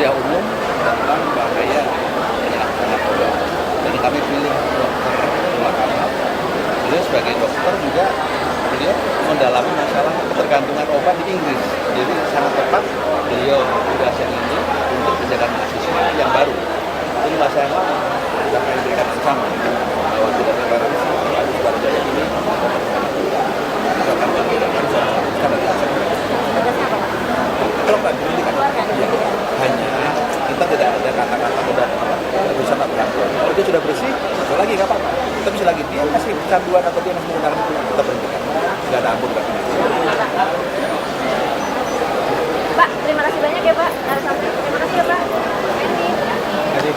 kuliah umum tentang bahaya penyalahgunaan narkoba. Jadi kami pilih dokter Purwakarta. Beliau sebagai dokter juga beliau mendalami masalah ketergantungan obat di Inggris. Jadi sangat tepat beliau tugasnya ini untuk menjaga mahasiswa yang baru. Ini masa yang lama sudah kami berikan bersama bahwa tidak toleransi harus berjaya ini akan menghilangkan standar. Kalau nggak pendidikan hanya kita tidak ada kata-kata udah bisa tak berangkat. Kalau dia sudah bersih, satu lagi nggak apa-apa. Kita bisa lagi dia masih kecanduan atau dia masih menggunakan itu kita berhentikan. Nggak ada ampun bagi dia. Pak, terima kasih banyak ya Pak. Terima kasih ya Pak. Jadi,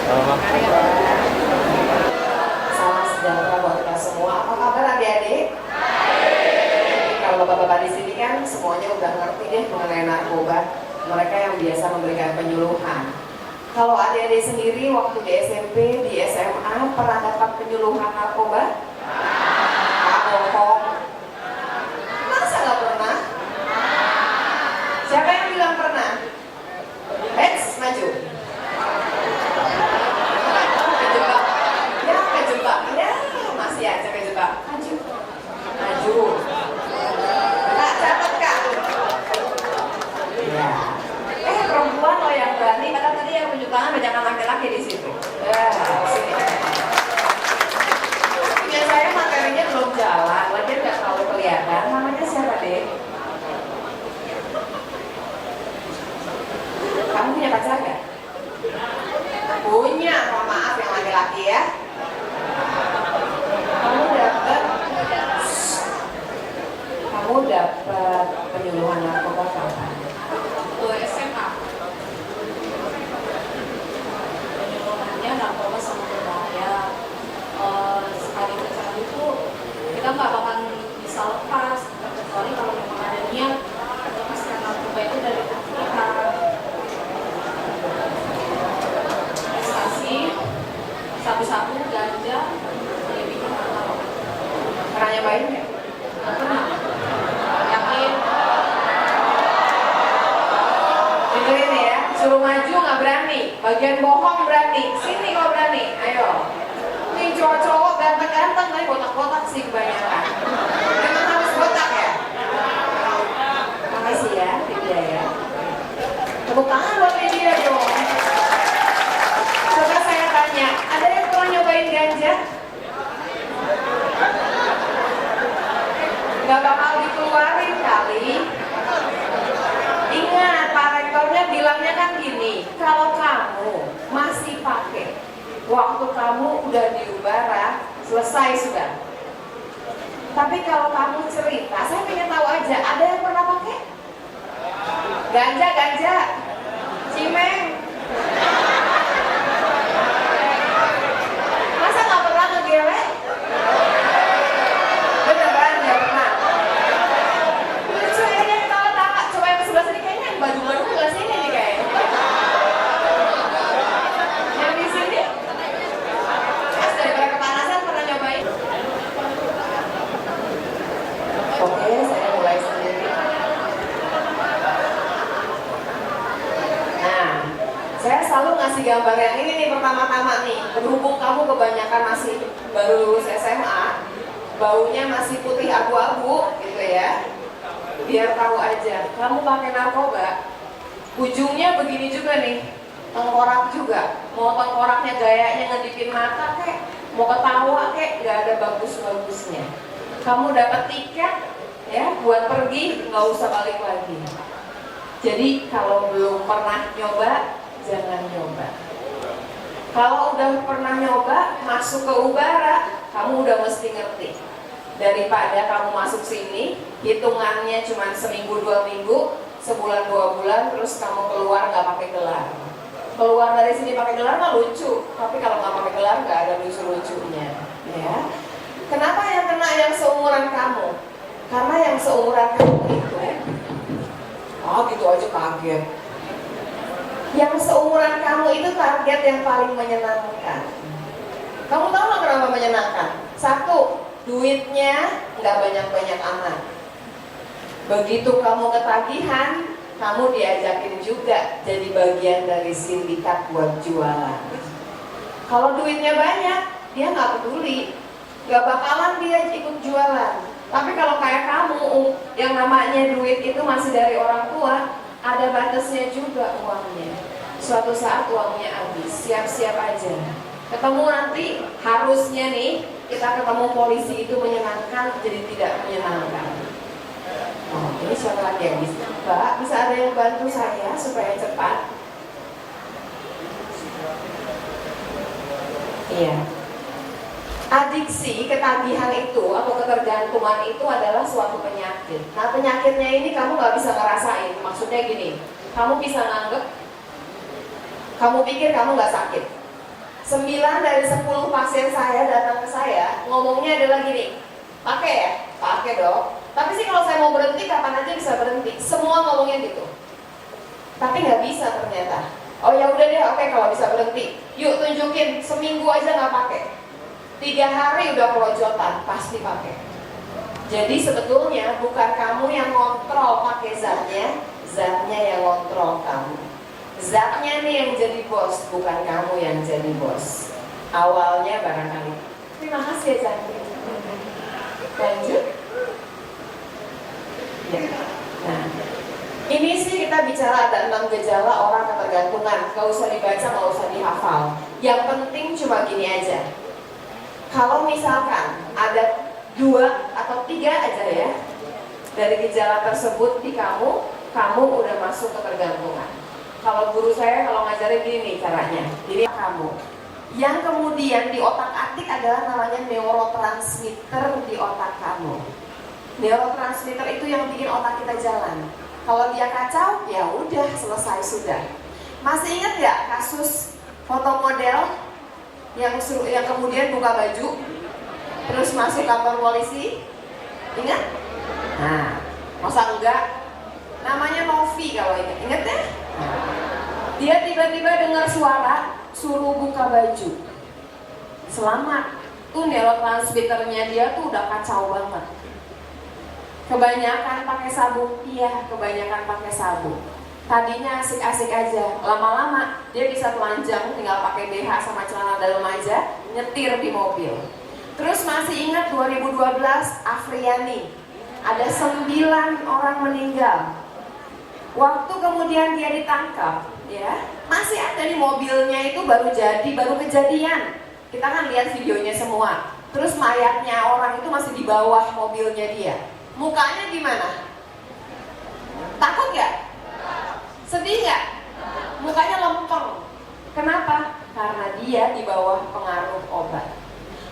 Salam sejahtera buat kita semua. Apa kabar adik-adik? Kalau bapak-bapak di sini kan semuanya udah ngerti deh mengenai narkoba. Mereka yang biasa memberikan penyuluhan. Kalau adik-adik sendiri waktu di SMP, di SMA pernah dapat penyuluhan narkoba? Bohong. Masa nggak pernah? Siapa yang bilang pernah? Maju. Kejebak. Ya kejebak. Ya masih aja kejebak. Maju. Kak, catat Kak. Ya. Perempuan loh yang berani. Padahal tadi yang tunjuk tangan banyak laki-laki di situ. Ya, sini. Punya saya materinya belum jalan. Wajah nggak terlalu kelihatan. Namanya siapa deh? Kamu punya pacar nggak? Punya. Mohon maaf yang laki-laki ya. Kamu dapat penyuluhan narkoba kapan? SMA. Penyuluhannya narkoba sama berbahaya. Sekali pacaran itu kita nggak bakal bisa lepas, kecuali kalau memang ada niat lepaskan narkoba itu dari tubuh kita. Ekstasi, sabu-sabu, ganja, lebihnya nggak tahu. Pernah nyobain nggak? Nggak pernah. Yakin? Dengerin ya, suruh maju nggak berani, bagian bohong berani, sini kok berani, ayo. Nih cowok-cowok ganteng-ganteng, tapi botak-botak sih kebanyakan. Memang harus botak ya? Makasih ya, Lydia ya. Tepuk tangan buat Lydia dong. Coba saya tanya, ada yang pernah nyobain ganja? Gak bakal dikeluarin kali. Ingat, Pak Rektornya bilangnya kan gini, kalau kamu masih pakai, waktu kamu udah diubara, selesai sudah. Tapi kalau kamu cerita, saya pengen tahu aja, ada yang pernah pakai? Ganja, cimeng. Masa nggak pernah ngegelek? Beneran nggak pernah? Lucu ya, dia ketawa-tawa. Coba yang sebelah sini kayaknya yang baju-baju sebelah sini nih kayaknya. Yang di sini? Daripada kepanasan pernah nyobain? Oke, saya mulai sendiri. Nah, saya selalu ngasih gambar yang ini nih pertama-tama nih. Berhubung kamu kebanyakan masih baru lulus SMA, baunya masih putih abu-abu gitu ya. Biar tahu aja, kamu pakai narkoba, ujungnya begini juga nih, tengkorak juga. Mau tengkoraknya gayanya ngedipin mata kek, mau ketawa kek, gak ada bagus-bagusnya. Kamu dapat tiket ya buat pergi, nggak usah balik lagi. Jadi kalau belum pernah nyoba, jangan nyoba. Kalau udah pernah nyoba, masuk ke ubara, kamu udah mesti ngerti. Daripada kamu masuk sini, hitungannya cuma seminggu 2 minggu, sebulan 2 bulan, terus kamu keluar nggak pakai gelar. Keluar dari sini pakai gelar mah lucu, tapi kalau nggak pakai gelar nggak ada lucu-lucunya. Ya. Kenapa yang kena yang seumuran kamu? Karena yang seumuran kamu itu, gitu aja kaget. Yang seumuran kamu itu target yang paling menyenangkan. Kamu tahu nggak kenapa menyenangkan? Satu, duitnya nggak banyak-banyak amat. Begitu kamu ketagihan, kamu diajakin juga jadi bagian dari sindikat buat jualan. Kalau duitnya banyak, dia nggak peduli, nggak bakalan dia ikut jualan. Tapi kalau kayak kamu, yang namanya duit itu masih dari orang tua, ada batasnya juga uangnya. Suatu saat uangnya habis, siap-siap aja. Ketemu nanti, harusnya nih, kita ketemu polisi itu menyenangkan, jadi tidak menyenangkan. Oh, ini siapa lagi yang bisa? Mbak, bisa ada yang bantu saya supaya cepat? Iya. Adiksi, ketagihan itu atau ketergantungan itu adalah suatu penyakit. Nah, penyakitnya ini kamu nggak bisa ngerasain. Maksudnya gini, kamu bisa nganggep, kamu pikir kamu nggak sakit. 9 dari 10 pasien saya datang ke saya ngomongnya adalah gini, pakai ya, pakai dok. Tapi sih kalau saya mau berhenti kapan aja bisa berhenti. Semua ngomongnya gitu. Tapi nggak bisa ternyata. Oh ya udah deh, oke kalau bisa berhenti. Yuk tunjukin, seminggu aja nggak pakai. 3 hari udah kelojotan, pasti pakai. Jadi sebetulnya bukan kamu yang kontrol pakai zatnya yang kontrol kamu. Zatnya nih yang jadi bos, bukan kamu yang jadi bos. Awalnya barangkali. Terima kasih ya cantik. Lanjut. Ya. Nah, ini sih kita bicara ada 6 gejala orang ketergantungan. Gak usah dibaca, gak usah dihafal. Yang penting cuma gini aja. Kalau misalkan ada 2 atau 3 aja ya dari gejala tersebut di kamu udah masuk ketergantungan. Kalau guru saya kalau ngajarin gini nih caranya. Jadi kamu yang kemudian di otak-atik adalah namanya neurotransmitter di otak kamu. Neurotransmitter itu yang bikin otak kita jalan. Kalau dia kacau, ya udah selesai sudah. Masih ingat nggak kasus foto model yang kemudian buka baju terus masuk kantor polisi? Ingat? Nah, masa enggak? Namanya Novi kalau ingat ya? Nah, dia tiba-tiba dengar suara suruh buka baju. Selamat, tuh neurotransmitternya dia tuh udah kacau banget. Kebanyakan pakai sabun, iya kebanyakan pakai sabun. Tadinya asik-asik aja, lama-lama dia bisa telanjang, tinggal pakai BH sama celana dalam aja, nyetir di mobil. Terus masih ingat 2012 Afriani, ada 9 orang meninggal. Waktu kemudian dia ditangkap, ya masih ada di mobilnya itu baru kejadian. Kita kan lihat videonya semua. Terus mayatnya orang itu masih di bawah mobilnya dia. Mukanya gimana? Takut gak? Sedih nggak? Mukanya lempeng. Kenapa? Karena dia di bawah pengaruh obat.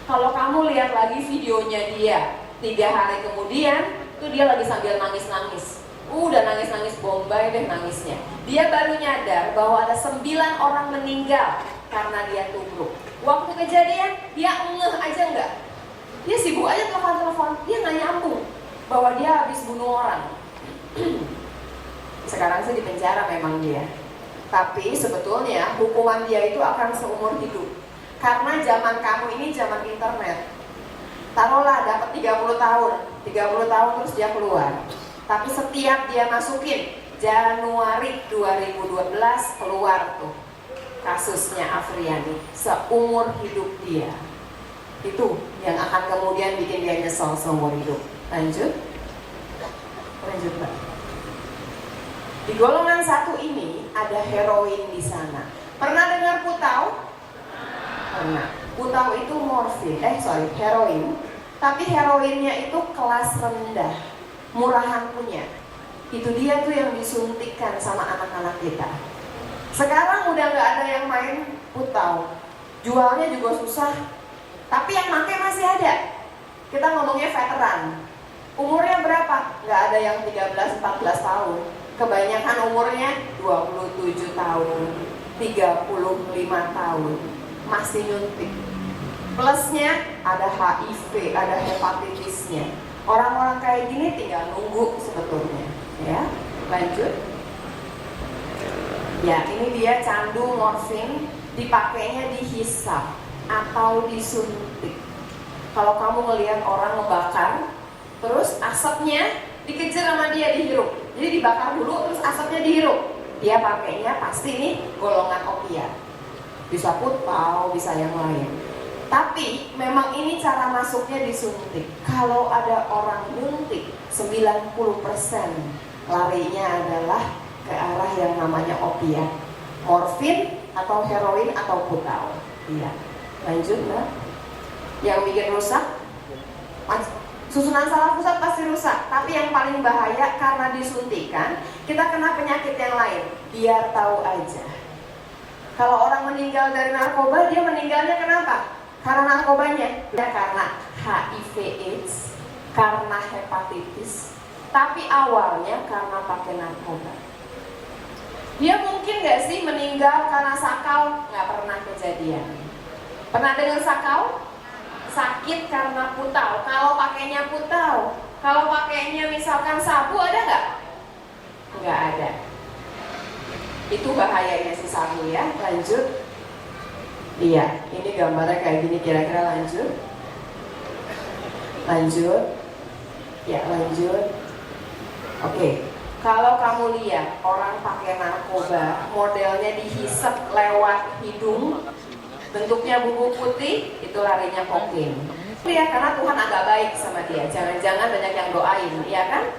Kalau kamu lihat lagi videonya dia 3 hari kemudian, tuh dia lagi sambil nangis-nangis. Udah nangis-nangis bombay deh nangisnya. Dia baru nyadar bahwa ada 9 orang meninggal karena dia tubruk. Waktu kejadian dia ngeh aja nggak? Dia sibuk aja telepon-telepon. Dia nggak nyambung bahwa dia habis bunuh orang. Sekarang sih di penjara memang dia. Tapi sebetulnya hukuman dia itu akan seumur hidup. Karena zaman kamu ini zaman internet. Taruhlah dapat 30 tahun. 30 tahun terus dia keluar. Tapi setiap dia masukin Januari 2012 keluar tuh kasusnya Afriani. Seumur hidup dia. Itu yang akan kemudian bikin dia nyesel seumur hidup. Lanjut Pak. Di golongan 1 ini ada heroin di sana. Pernah dengar putau? Pernah. Putau itu heroin. Tapi heroinnya itu kelas rendah, murahan punya. Itu dia tuh yang disuntikkan sama anak-anak kita. Sekarang udah nggak ada yang main putau. Jualnya juga susah. Tapi yang pakai masih ada. Kita ngomongnya veteran. Umurnya berapa? Nggak ada yang 13-14 tahun. Kebanyakan umurnya 27 tahun, 35 tahun. Masih nyuntik. Plusnya ada HIV, ada hepatitisnya. Orang-orang kayak gini tinggal nunggu sebetulnya. Ya, lanjut. Ya, ini dia candu morfin, dipakainya dihisap atau disuntik. Kalau kamu ngelihat orang ngebakar, terus asapnya dikejar sama dia dihirup. Jadi dibakar dulu terus asapnya dihirup. Dia pakainya pasti nih golongan opiat. Bisa putau, bisa yang lain. Tapi memang ini cara masuknya disuntik. Kalau ada orang nyuntik, 90% larinya adalah ke arah yang namanya opiat, morfin atau heroin atau putau. Iya. Lanjut, Mbak. Yang bikin rusak, susunan saraf pusat pasti rusak. Tapi yang paling bahaya karena disuntikan, kita kena penyakit yang lain. Biar tahu aja. Kalau orang meninggal dari narkoba, dia meninggalnya kenapa? Karena narkobanya, ya karena HIV/AIDS, karena hepatitis, tapi awalnya karena pakai narkoba. Dia mungkin nggak sih meninggal karena sakau? Nggak pernah kejadian. Pernah dengar sakau? Sakit karena putau. Kalau pakainya putau, kalau pakainya misalkan sabu ada nggak? Nggak ada. Itu bahayanya si sabu ya. Lanjut. Iya, ini gambarnya kayak gini kira-kira. Lanjut. Lanjut. Ya, lanjut. Oke. Kalau kamu lihat orang pakai narkoba, modelnya dihisap lewat hidung, bentuknya bubuk putih, itu larinya kokain. Ya, karena Tuhan agak baik sama dia. Jangan-jangan banyak yang doain, ya kan?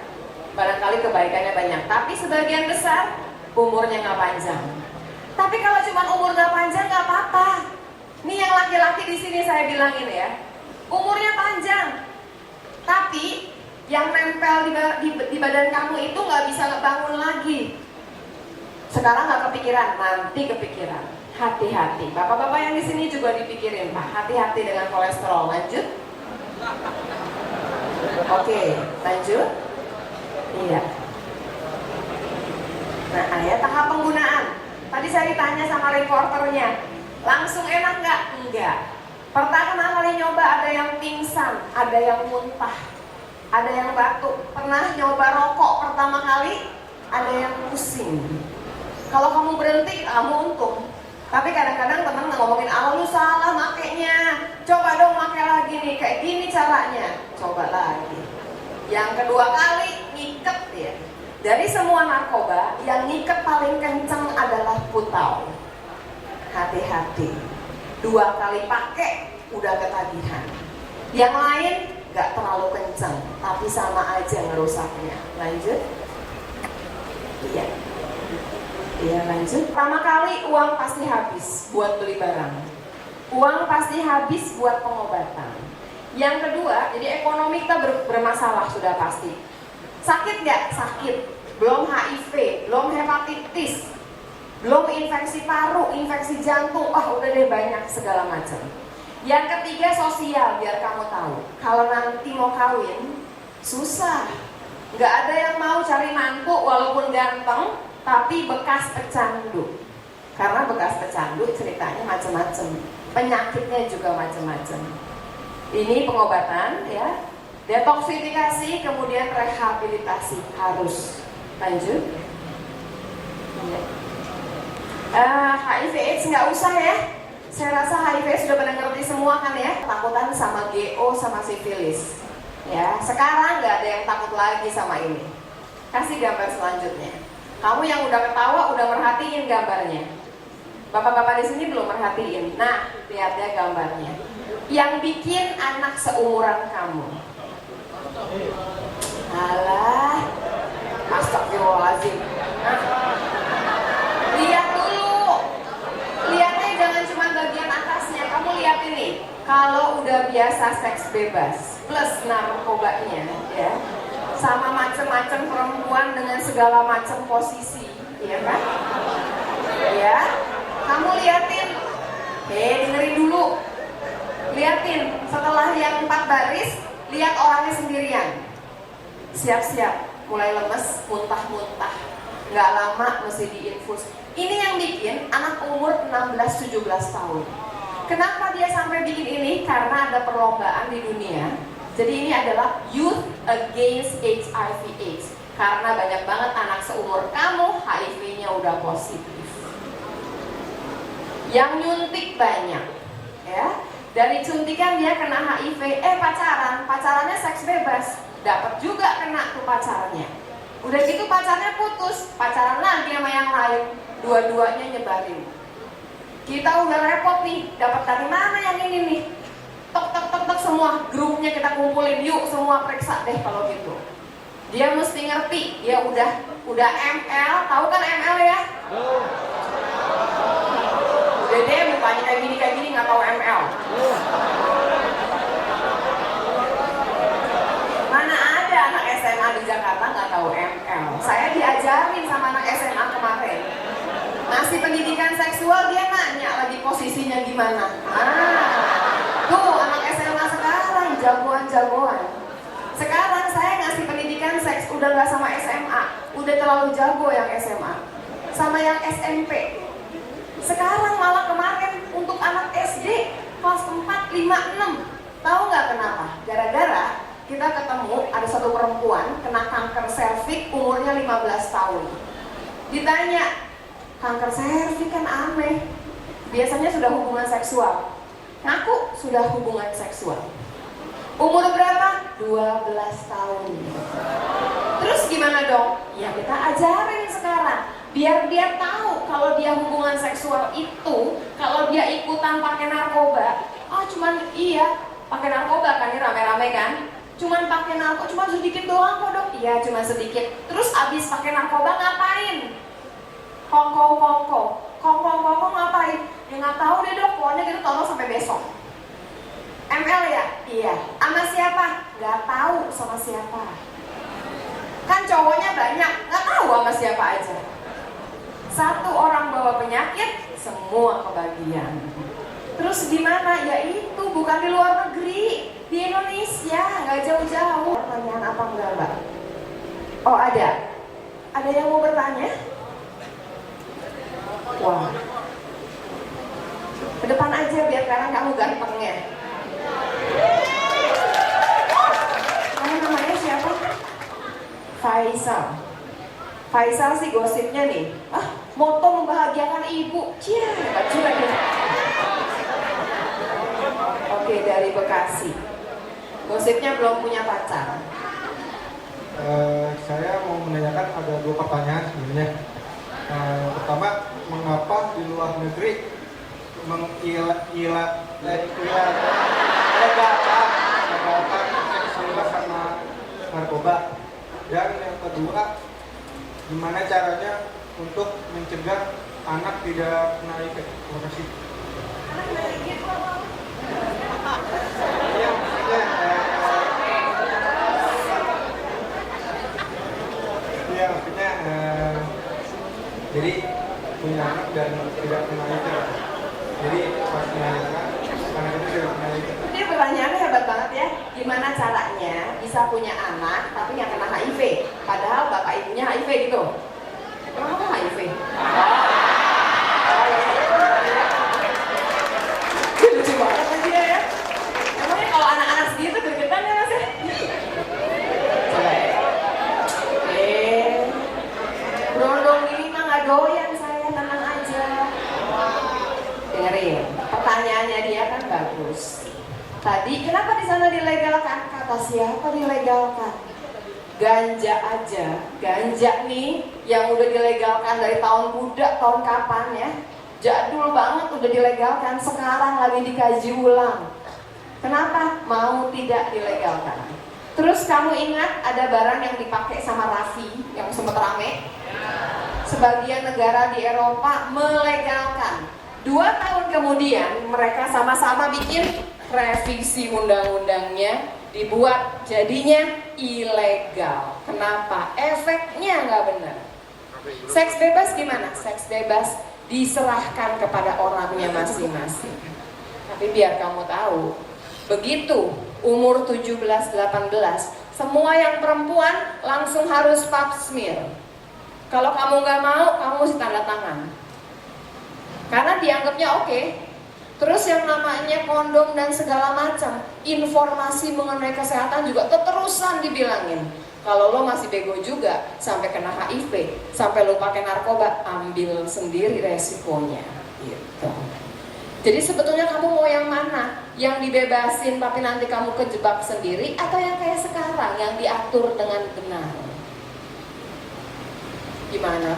Barangkali kebaikannya banyak. Tapi sebagian besar umurnya nggak panjang. Tapi kalau cuma umur nggak panjang nggak apa-apa. Nih yang laki-laki di sini saya bilangin ya, umurnya panjang. Tapi yang nempel di badan kamu itu nggak bisa bangun lagi. Sekarang nggak kepikiran, nanti kepikiran. Hati-hati. Bapak-bapak yang di sini juga dipikirin, Pak. Hati-hati dengan kolesterol. Lanjut. Oke, lanjut. Iya. Nah, ya tahap penggunaan. Tadi saya ditanya sama reporternya, langsung enak nggak? Enggak. Pertama kali nyoba ada yang pingsan, ada yang muntah, ada yang batuk. Pernah nyoba rokok pertama kali, ada yang pusing. Kalau kamu berhenti, kamu untung. Tapi kadang-kadang teman ngomongin, ah lu salah makainya, coba dong pakai lagi nih, kayak gini caranya. Coba lagi. Yang kedua kali, ngiket ya. Dari semua narkoba, yang ngiket paling kenceng adalah putau. Hati-hati. 2 kali pakai, udah ketagihan. Yang lain, gak terlalu kenceng, tapi sama aja ngerusaknya. Lanjut. Iya. Iya, lanjut. Pertama kali uang pasti habis buat beli barang. Uang pasti habis buat pengobatan. Yang kedua, jadi ekonomi kita bermasalah sudah pasti. Sakit nggak? Sakit. Belum HIV, belum hepatitis, belum infeksi paru, infeksi jantung. Udah deh banyak segala macam. Yang ketiga sosial, biar kamu tahu. Kalau nanti mau kawin, susah. Nggak ada yang mau cari mantu walaupun ganteng, tapi bekas pecandu. Karena bekas pecandu ceritanya macam-macam, penyakitnya juga macam-macam. Ini pengobatan ya, detoksifikasi, kemudian rehabilitasi harus. Lanjut. HIV/AIDS nggak usah ya. Saya rasa HIV sudah pada ngerti semua kan ya. Takutan sama GO sama sifilis. Ya, sekarang nggak ada yang takut lagi sama ini. Kasih gambar selanjutnya. Kamu yang udah ketawa, udah merhatiin gambarnya. Bapak-bapak di sini belum merhatiin. Nah, lihat ya gambarnya. Yang bikin anak seumuran kamu. Alah, astagfirullahaladzim. Nah, lihat dulu. Lihatnya jangan cuma bagian atasnya. Kamu lihat ini. Kalau udah biasa seks bebas plus narkobanya, ya, sama macam-macam perempuan dengan segala macam posisi, ya kan? Ya, kamu liatin. Dengerin dulu. Liatin. Setelah yang 4 baris, lihat orangnya sendirian. Siap-siap. Mulai lemes, muntah-muntah. Nggak lama mesti diinfus. Ini yang bikin anak umur 16-17 tahun. Kenapa dia sampai bikin ini? Karena ada perlombaan di dunia. Jadi ini adalah Youth Against HIV/AIDS. Karena banyak banget anak seumur kamu HIV-nya udah positif. Yang nyuntik banyak, ya. Dari suntikan dia kena HIV. Pacarannya seks bebas, dapat juga kena tuh pacarnya. Udah gitu pacarnya putus, pacaran lagi sama yang lain, dua-duanya nyebarin. Kita udah repot nih, dapat dari mana yang ini nih? Tok tok tok tok semua grupnya kita kumpulin, yuk semua periksa deh kalau gitu. Dia mesti ngerti, dia udah ML, tahu kan ML ya? Udah deh mukanya kayak gini nggak tahu ML. Mana ada anak SMA di Jakarta nggak tahu ML? Saya diajarin sama anak SMA kemarin. Ngasih pendidikan seksual dia nanya lagi posisinya gimana. Tuh anak SMA sekarang jagoan-jagoan. Sekarang saya ngasih pendidikan seks udah nggak sama SMA, udah terlalu jago yang SMA, sama yang SMP. Sekarang malah kemarin untuk anak SD kelas 4, 5, 6. Tahu nggak kenapa? Gara-gara kita ketemu ada satu perempuan kena kanker serviks umurnya 15 tahun. Ditanya, kanker serviks kan aneh. Biasanya sudah hubungan seksual. Ngaku sudah hubungan seksual. Umur berapa? 12 tahun. Terus gimana dong? Ya kita ajarin sekarang. Biar dia tahu kalau dia hubungan seksual itu, kalau dia ikutan pakai narkoba, cuman iya, pakai narkoba kan ini rame-rame kan? Cuman pakai narkoba, cuma sedikit doang kok dok. Iya cuma sedikit. Terus abis pakai narkoba ngapain? Kongko ngapain? Ya nggak tahu deh dok, pokoknya kita tolong sampai besok. ML ya? Iya. Sama siapa? Nggak tahu sama siapa. Kan cowoknya banyak, nggak tahu sama siapa aja. Satu orang bawa penyakit, semua kebagian. Terus gimana? Ya itu bukan di luar negeri, di Indonesia, nggak jauh-jauh. Pertanyaan apa enggak mbak? Oh ada. Ada yang mau bertanya? Wah. Ke depan aja biar sekarang kamu gantengnya. Kamu namanya siapa? Faisal. Faisal sih gosipnya nih. Moto membahagiakan ibu. Cia, hebat juga dia. Oke, dari Bekasi. Gosipnya belum punya pacar. Saya mau menanyakan ada 2 pertanyaan sebenarnya. Pertama, mengapa di luar negeri melegalkan seks bebas sama narkoba? Dan yang kedua, gimana caranya untuk mencegah anak tidak kena HIV? Terima kasih. Anak kena HIV apa? Ya, maksudnya jadi punya anak dan tidak kena HIV. Jadi pas melahirkan anak itu tidak kena HIV. Ini pertanyaannya hebat banget ya. Gimana caranya bisa punya anak tapi nggak kena HIV? Padahal bapak ibunya HIV gitu. Emang kamu HIV? Lucu banget kan dia ya. Emangnya kalau anak-anak segitu gregetan ya mas ya? Berondong gini mah nggak doyan saya, tenang aja. Dengerin, pertanyaannya dia kan bagus. Tadi kenapa di sana dilegalkan? Kata siapa dilegalkan? Ganja aja, ganja nih yang udah dilegalkan dari tahun Buddha, tahun kapan ya? Jadul banget udah dilegalkan, sekarang lagi dikaji ulang. Kenapa? Mau tidak dilegalkan. Terus kamu ingat ada barang yang dipakai sama Raffi yang sempat rame? Sebagian negara di Eropa melegalkan. 2 tahun kemudian mereka sama-sama bikin revisi undang-undangnya, dibuat jadinya ilegal. Kenapa? Efeknya nggak benar. Seks bebas gimana? Seks bebas diserahkan kepada orangnya masing-masing. Tapi biar kamu tahu, begitu umur 17-18, semua yang perempuan langsung harus pap smear. Kalau kamu nggak mau, kamu mesti tanda tangan. Karena dianggapnya oke. Terus yang namanya kondom dan segala macam, informasi mengenai kesehatan juga terusan dibilangin. Kalau lo masih bego juga, sampai kena HIV, sampai lo pakai narkoba, ambil sendiri resikonya. Gitu. Jadi sebetulnya kamu mau yang mana? Yang dibebasin tapi nanti kamu kejebak sendiri, atau yang kayak sekarang yang diatur dengan benar? Gimana?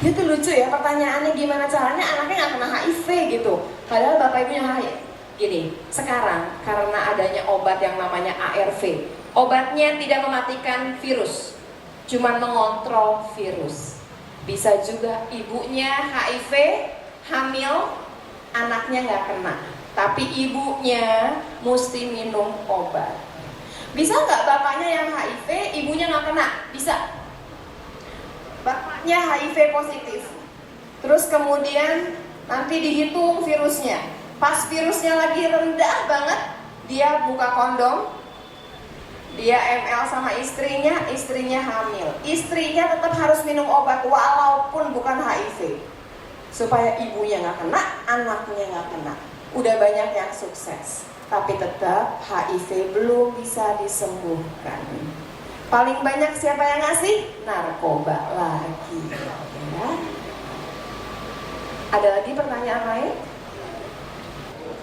Dia tuh lucu ya pertanyaannya, gimana caranya anaknya nggak kena HIV gitu. Padahal bapak ibunya HIV. Gini, sekarang karena adanya obat yang namanya ARV, obatnya tidak mematikan virus, cuma mengontrol virus. Bisa juga ibunya HIV, hamil, anaknya nggak kena, tapi ibunya mesti minum obat. Bisa nggak bapaknya yang HIV, ibunya nggak kena? Bisa. Bapaknya HIV positif, terus kemudian nanti dihitung virusnya. Pas virusnya lagi rendah banget, dia buka kondom, dia ML sama istrinya, istrinya hamil. Istrinya tetap harus minum obat walaupun bukan HIV, supaya ibunya nggak kena, anaknya nggak kena. Udah banyak yang sukses, tapi tetap HIV belum bisa disembuhkan. Paling banyak siapa yang ngasih? Narkoba lagi ya. Ada lagi pertanyaan lain?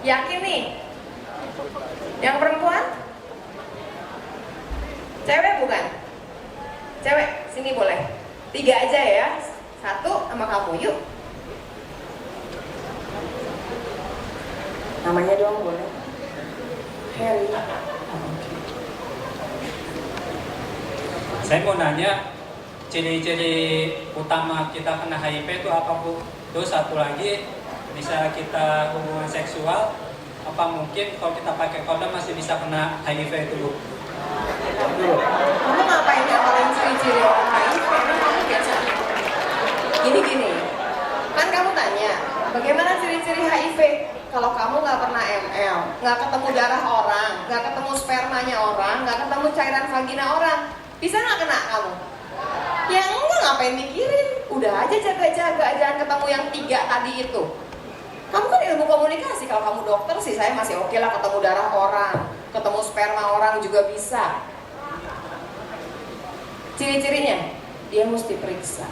Yakin nih? Yang perempuan? Cewek bukan? Cewek, sini boleh 3 aja ya. 1 sama kamu, yuk. Namanya doang boleh. Harry. Saya mau nanya, ciri-ciri utama kita kena HIV itu apa, Bu? Terus satu lagi, bisa kita hubungan seksual, apa mungkin kalau kita pakai kondom masih bisa kena HIV itu, Bu? Kamu ngapain ngapalin ciri-ciri orang HIV? Kamu biasa. Gini, kan kamu tanya, bagaimana ciri-ciri HIV? Kalau kamu nggak pernah ML, nggak ketemu darah orang, nggak ketemu spermanya orang, nggak ketemu cairan vagina orang, bisa nggak kena kamu? Ya enggak, ngapain mikirin? Udah aja jaga-jaga, jangan ketemu yang 3 tadi itu. Kamu kan ilmu komunikasi, kalau kamu dokter sih saya masih oke lah ketemu darah orang, ketemu sperma orang juga bisa. Ciri-cirinya, dia mesti periksa.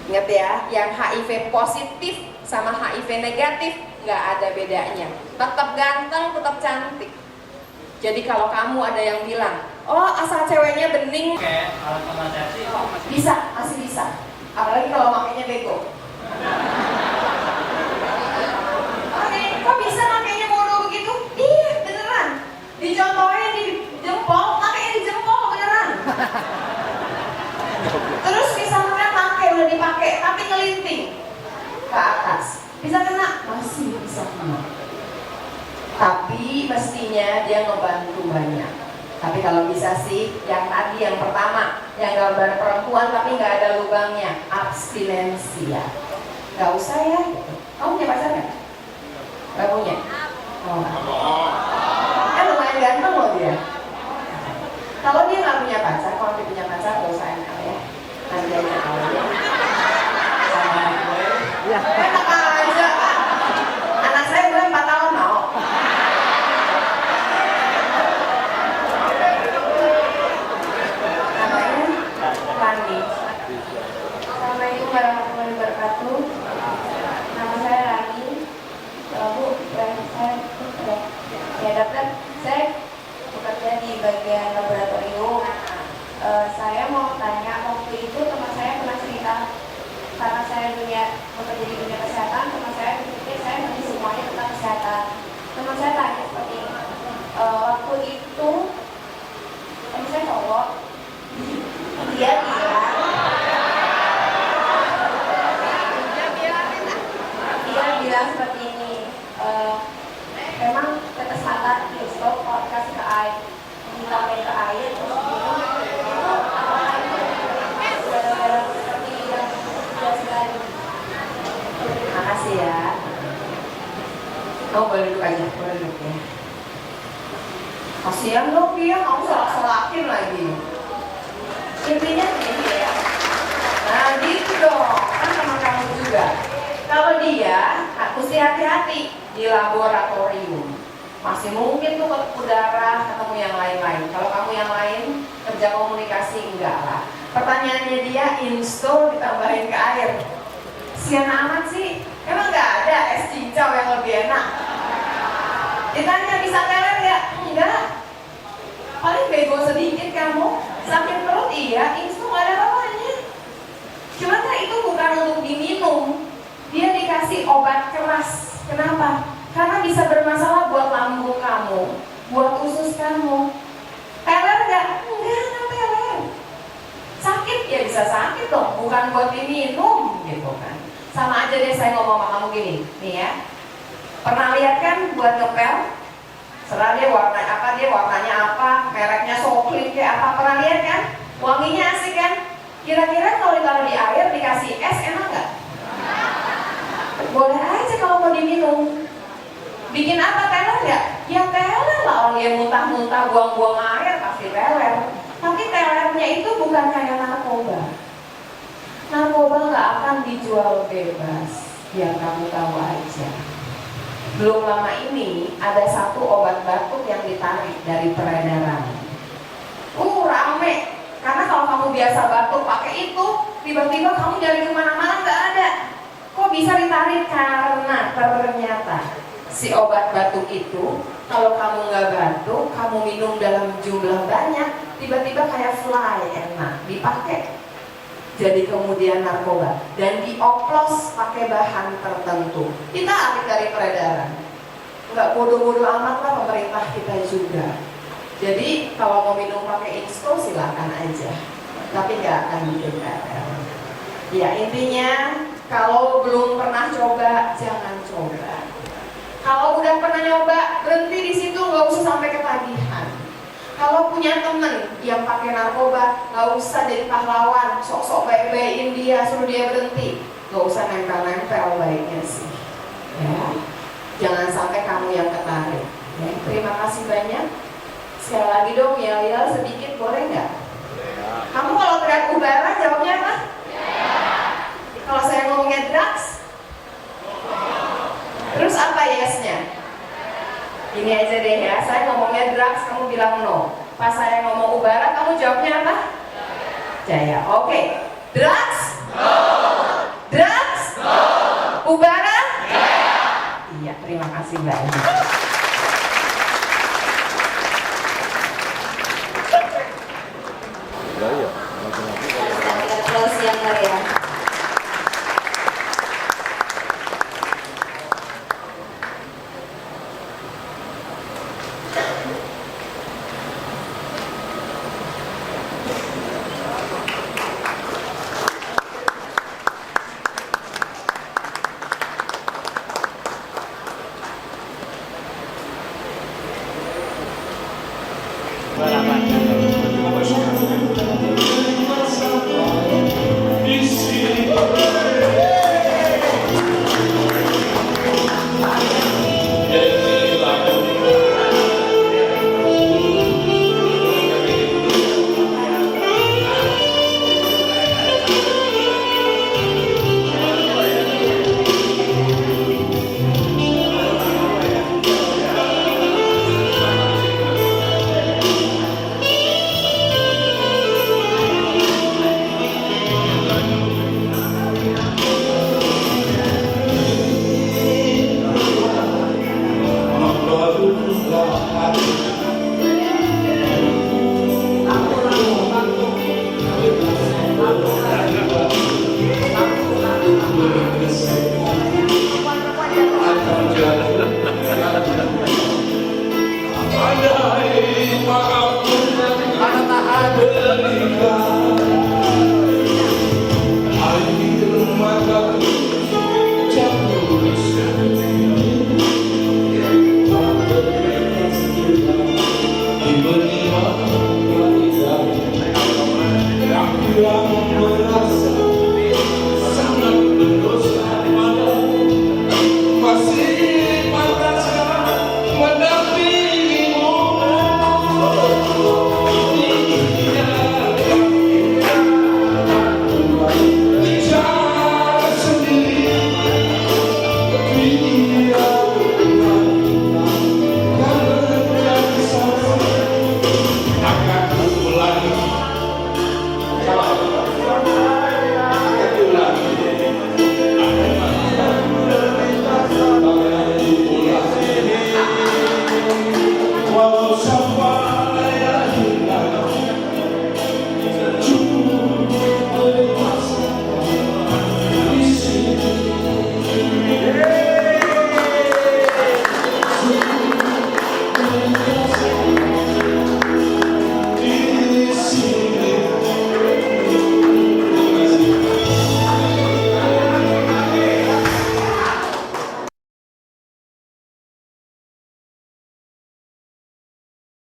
Ingat ya, yang HIV positif sama HIV negatif nggak ada bedanya. Tetap ganteng, tetap cantik. Jadi kalau kamu ada yang bilang, oh asal ceweknya bening, Kayak alat kontrasepsi itu masih bisa, masih bisa. Apalagi kalau makainya bego. Oke, kok bisa makainya bodoh begitu? Iya, beneran. Dicontohin di jempol, makainya di jempol beneran. Terus misalnya pakai udah dipakai, tapi ngelinting ke atas, bisa kena? Masih bisa kena. Tapi mestinya dia ngebantu banyak. Tapi kalau bisa sih, yang tadi yang pertama, yang gambar perempuan tapi nggak ada lubangnya, abstinensia. Nggak usah ya. Kamu punya pacar nggak? Nggak punya. Oh. Lumayan ganteng loh dia. Kalau dia nggak punya pacar, kalau dia punya pacar nggak usah ML ya. Nanti aja kalau dia. sama gue. Enak aja. Anak saya udah 4 tahun mau. Rani. Assalamualaikum warahmatullahi wabarakatuh. Nama saya Rani. Bu, saya dokter. Saya bekerja di bagian laboratorium. Saya mau tanya, waktu itu teman saya pernah cerita, karena saya bekerja di dunia kesehatan, teman saya berpikir saya nanti semuanya tentang kesehatan. Teman saya tanya seperti ini. Waktu itu teman saya cowok. Dia bilang seperti ini, memang tetes mata di stop kalau dikasih ke air, ditambahin ke air terus minum, itu apakah itu gara-gara seperti yang dijelaskan? Terima kasih ya. Kamu boleh duduk aja, boleh duduk ya. Kasihan dong dia, kamu salah-salahin lagi. Intinya begini ya. Nah gitu dong, kan sama kamu juga. Kalau dia, mesti hati-hati di laboratorium. Masih mungkin tuh ketemu darah, ketemu yang lain-lain. Kalau kamu yang lain, kerja komunikasi enggak lah. Pertanyaannya dia, install ditambahin ke air. Sian amat sih, emang nggak ada es cincau yang lebih enak? Ditanya bisa teler ya? Enggak. paling bego sedikit kamu, sakit perut iya, itu nggak ada apa-apanya. Cuma kan itu bukan untuk diminum, dia dikasih obat keras. Kenapa? Karena bisa bermasalah buat lambung kamu, buat usus kamu. Peler nggak? Enggak, nggak peler. Sakit ya bisa sakit dong, bukan buat diminum gitu kan. Sama aja deh saya ngomong sama kamu gini, nih ya. Pernah lihat kan buat ngepel? Serah dia warna apa, dia warnanya apa, mereknya Soklit kayak apa, pernah lihat kan? Wanginya asik kan? Kira-kira kalau ditaruh di air dikasih es enak nggak? Boleh aja kalau mau diminum. Bikin apa, teler nggak? Ya teler lah, orang yang muntah-muntah buang-buang air pasti teler. Tapi telernya itu bukan kayak narkoba. Narkoba nggak akan dijual bebas, biar kamu tahu aja. Belum lama ini ada satu obat batuk yang ditarik dari peredaran. Rame. Karena kalau kamu biasa batuk pakai itu, tiba-tiba kamu dari kemana-mana nggak ada. Kok bisa ditarik? Karena ternyata si obat batuk itu, kalau kamu nggak batuk, kamu minum dalam jumlah banyak, tiba-tiba kayak fly enak dipakai. Jadi kemudian narkoba dan dioplos pakai bahan tertentu, ditarik dari peredaran. Nggak bodoh-bodoh amat lah pemerintah kita juga. Jadi kalau mau minum pakai insto silakan aja, tapi nggak akan bikin PR. Ya intinya kalau belum pernah coba jangan coba. Kalau udah pernah nyoba berhenti di situ, nggak usah sampai ketagihan. Kalau punya temen yang pakai narkoba, nggak usah jadi pahlawan, sok-sok baik-baikin dia, suruh dia berhenti. Nggak usah nempel-nempel baiknya sih. Ya, jangan sampai kamu yang ketarik. Ya, terima kasih banyak. Sekali lagi dong, ya sedikit boleh nggak? Kamu kalau teriak ubara jawabnya apa? Kalau saya ngomongnya drugs, terus apa yesnya? Gini aja deh ya, saya ngomongnya drugs, kamu bilang no. Pas saya ngomong ubara, kamu jawabnya apa? Jaya. Oke. Drugs? No. Drugs? No. Ubara? Yeah. Iya, terima kasih banyak.